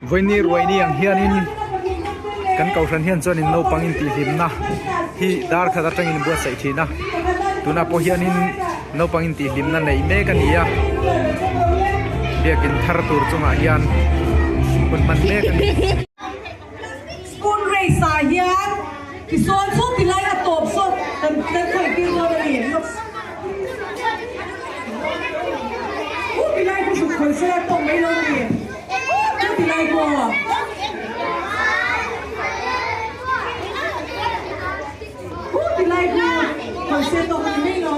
Voini roini ang hianin kan kausan hian chuanin no pangin ti hlimna hi dar kha atangin bua sai thina tuna po hianin no pangin ti hlimna nei me kan ia biakin thar tur chunga hian kun man me kan spoon race sa hian ki son so tilai a top so kan khoi ti lo ni tilai ko su khoi sa to mai lo ni tilai ko tilai ko khoi sa to mai lo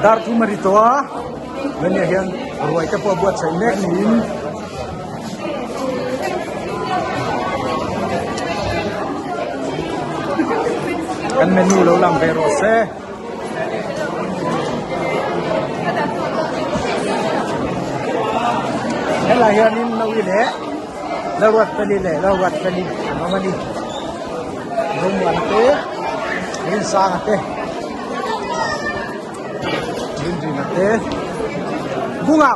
dar thu mari toa mania hian ruai te po buat sai mek nin kan menu lo lam ve ro se hela hian in no ile lawat pali mamani rum wan te in sang te bunga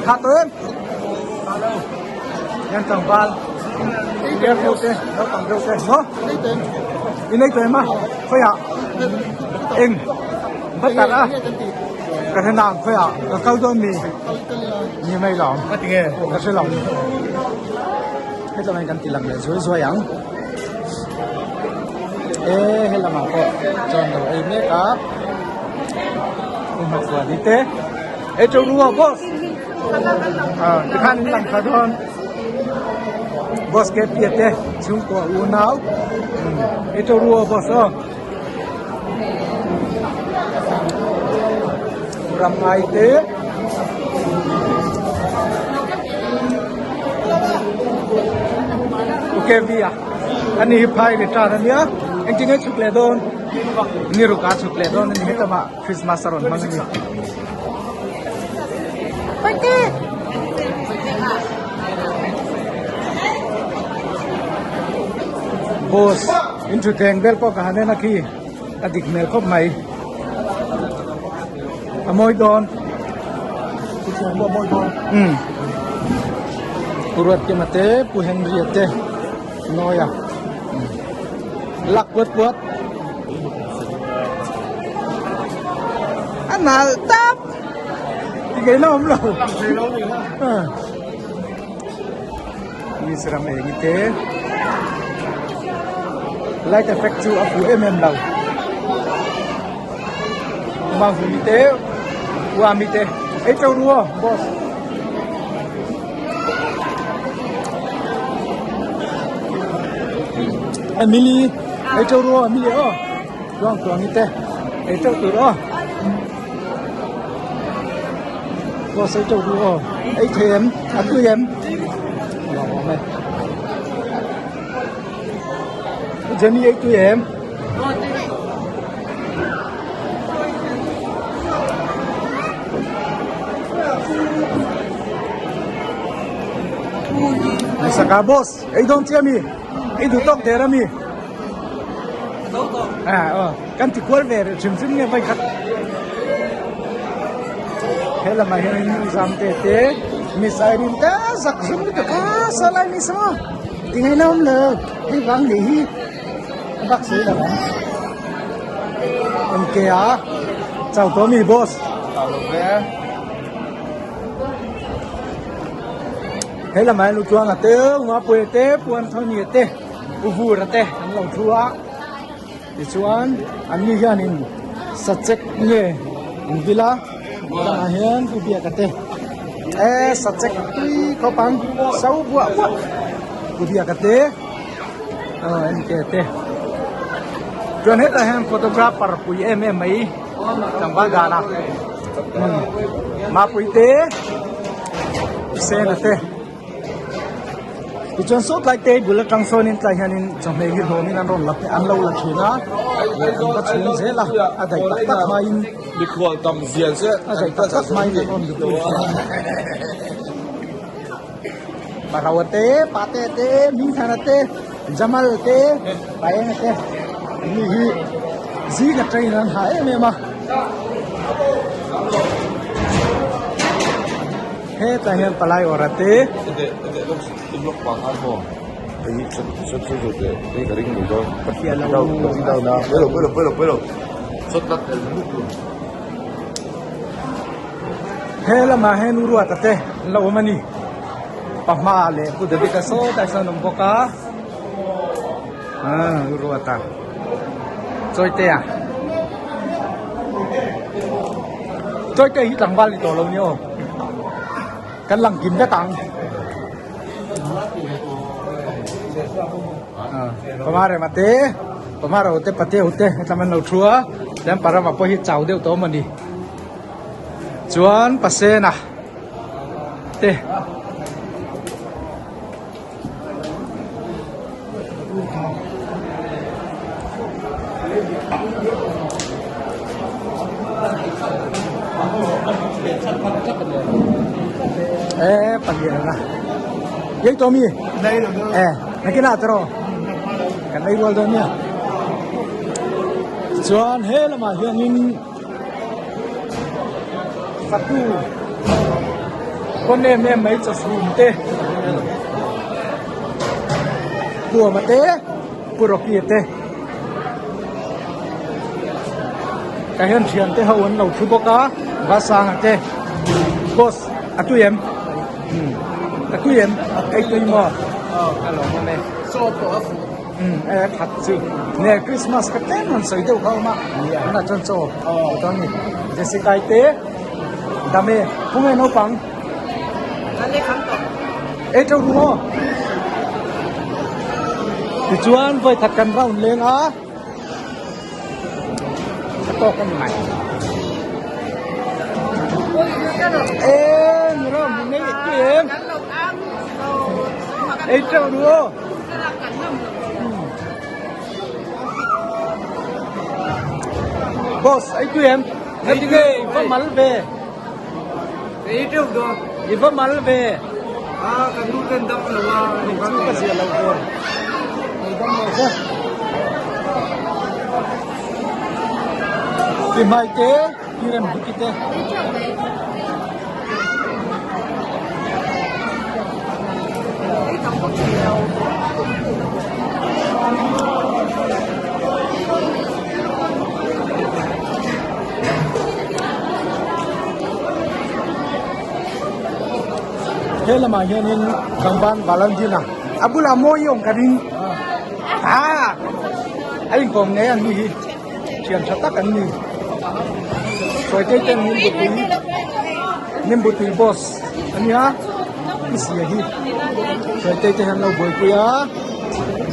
katun yang tangval dia pute nó tang pute no ini tu mah khoi ya eng bắt cả cái thằng nào khoi ya cái câu đơn ni mai lòng cái gì cái sẽ lòng cái tụi mình cần tiền làm để rồi rồi yang hay là mà có cho nó em nhé cả mặc quần đi té, ấy trâu rùa boss, cái khăn làm khá hơn, boss cái tiệt té, chúng có uốn áo, ấy trâu rùa boss ơ, làm ai té, ok via, anh ấy phải cái trà này nhá. จริงๆชุกเลดอนนี่รุกาชุกเลดอนนี่ให้กับมาคริสต์มาสรอนมั้งนี่ไปเต้บอสอินทรูแทงเบลก็กหาเนี่ยนักขี้อดีตเมลคบใหม่อโมยดอนคุณชมว่าโมยดอนปุรวดเกมาเต้ปุเฮนเรียเต้น้อยลักปวดอันนั้นตับที่ไงน้องเรามีสระเมงิเต้ไล่แต่แฟกจูอัพหัวเราบางคนมีเต้ว่ามีเต้ไอ้เจ้ารัวบอสมิลีไอ้เจ้ารัวมิลีร้องตัวนี้เต้ไอ้เจ้าตัวรัวก็ใส่เจ้ารัวไอ้เข็มอันตัวเข็มลองไหมจะมีไอ้ตัวเข็มไอ้สกาบอสไอ้ดอนเทียมีไอ้ดูตอกเดรามีกันที่ควรเวรชิมซิงเนี่ยไปขัดเฮลัมาเฮลินซามเตเตมิสไซรินเตสักชิมนี่ก็สลายมิสมาที่ไงน้องเลยที่ฟังดีบักซื้อแล้วมั้งโอเคเจ้าตัวมีบอสเฮลัมาลูกจวงเตมาป่วยเตปวนเท่านี้เตอุฟูระเตอันเราชัวดิชวนอันนี้ยันินสัจเจกเนี่ยอินวิลาตั้งอาเฮียนกูเบียกันเตสัจเจกตุยเขาปังสาวบัวกูเบียกันเตอันนี้เตจวนเฮตาเฮมโฟโตกราฟปาร์ปุยไม่จังหวะกานะมาปุยเตเซนเตที่จนสุดไล่เตะบุลกังโซนินไล่ยันจงไม่กินโดมินันรอนลับอันเราลักชินะก็ชนเสียละอะไรตัดมาอินมีคนทำเสียงเสียอะไรตัดมาอินรอนดูบาราวเตะปาเตเตมิธานเตจามัลเตไปเองเตนี่ฮีซีกับใจนั้นหายไหมมาเฮ้แต่เห็นปลายอรเตitu blok bakal kok ini satu deh ini kering gitu kita udah belum setelah terbuka เฮ้ละมาเฮนูรัวตะเตเรามันนี่ปะมาเลยพูดถึงกระโซ่แต่สนุกปกะรัวตาจอยเตะจอยเตะที่หลังบ้านตัวเราเนี่ยกันหลังกินได้ตังPemare mate, pemare hote pate hote, taman nautrua, dan para apa hit cau deu to mani. Cuan pasena, te. Panggil lah. Yang Tommy. Nak kena terus. Kan lagi dua tahunnya. Cuan hela mah yang ini satu. Kon em mấy chục nghìn tê. Dua mate, puro kia tê. Cái hiện trường tê hậu ấn đầu thứ bốc cá và sang tê. Boss, atu em. Atu em, ai tu mo. Kalau mana? Soto. Thật sự nè Christmas cái Tết mình sấy đâu không mà nó là chân trâu tao nhỉ Jessica tế đam mê không nghe nấu bằng ê trâu đúng không thì chuan với thật cần vào lên á to con này ê người đó mình nghe chuyện ê trâu đúng không boss ấy tụi em ngay đi về vẫn mal về Đấy đâu rồi. vẫn mal về Cái nút lên đắp là mình chưa có gì lâu rồi mình vẫn mal thế thì mai thế như em biết thế thế là mà hiện in thằng ban Valentina abu là mua yung cái đình anh còn nghe anh đi chuyện sắp tắt anh đi rồi cái tên nimbut boss anh nhá cái gì vậy rồi cái tên lâu bồi kia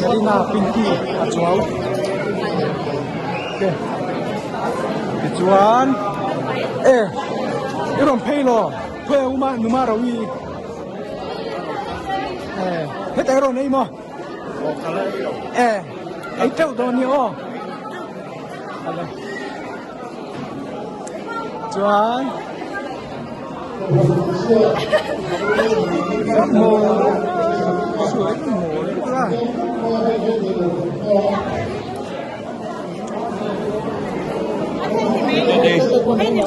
Marina Pinky achuau okay cái chuan cái đồng pay lo thuê uma numa rồi hết tay rồi này mà ấy trâu to nhiều chuan mồ suối mồ đấy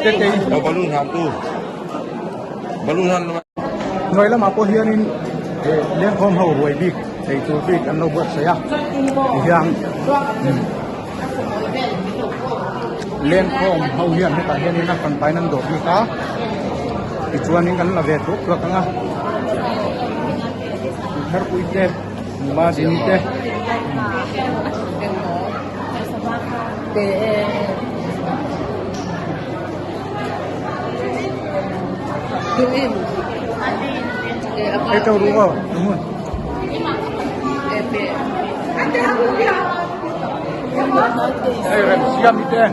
cơ cái balloon ham tu balloon ham nói là mà có hiền in liên hôm hậu buổi big thì tôi big ăn lâu bớt sẽ hiền liên hôm hậu hiền hay cả hiền in là phần bài năng đổ đi cá thì chuan in cần là về thuốc được không ạ her cuối tết ba दिन tết cái trâu đúng không? Đúng rồi. Đây là siam đi đây.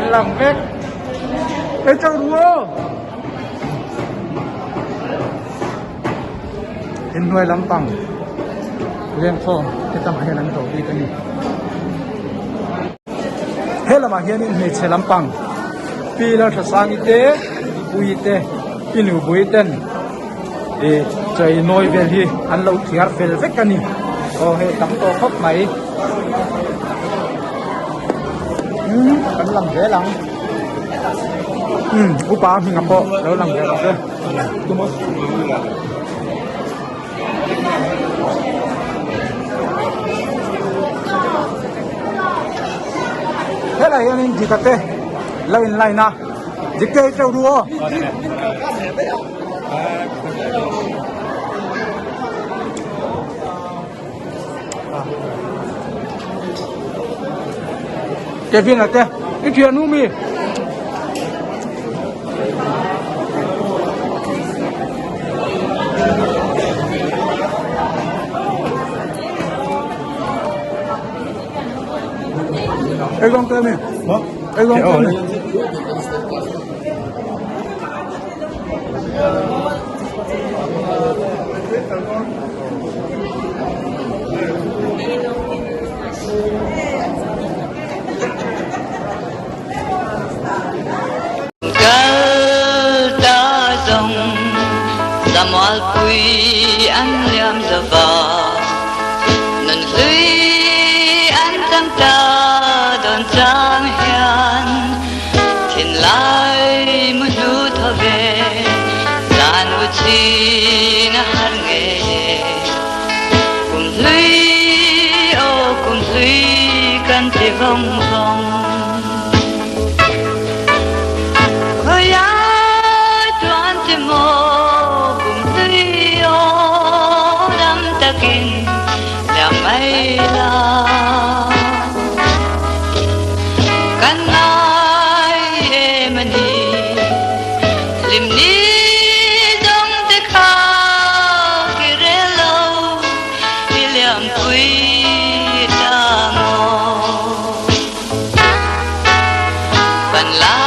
Làm vết cái trâu đúa in nuôi lắm bằng liên phong cái tầm hay lắm tổ đi cái này hết là mà hiện in hết sẽ lắm bằng pi là thật sang y tế bùi tế pinu bùi tên để trời nuôi về thì ăn lâu thiệt về vết cái này hệ tắm to khóc máy vẫn làm dễ lắm upa mình ngập bộ đâu làm dễ lắm đúng không thế là hiện gì cả thế lên lại na dịch cây trâu đua cái viên là thế cái chuyện nu mi cái con tôm mi cái con tôm mi Samuel quy anh liam giờ vào nần dưới anh tăng ta đón trăng hiền thiên la rong rong hơi ái toan te mo cùng tươi ô đắm ta kinh là mây la kan ai em đi lim ni dong te kha ki re lâu đi liam quy ta ngô phần lá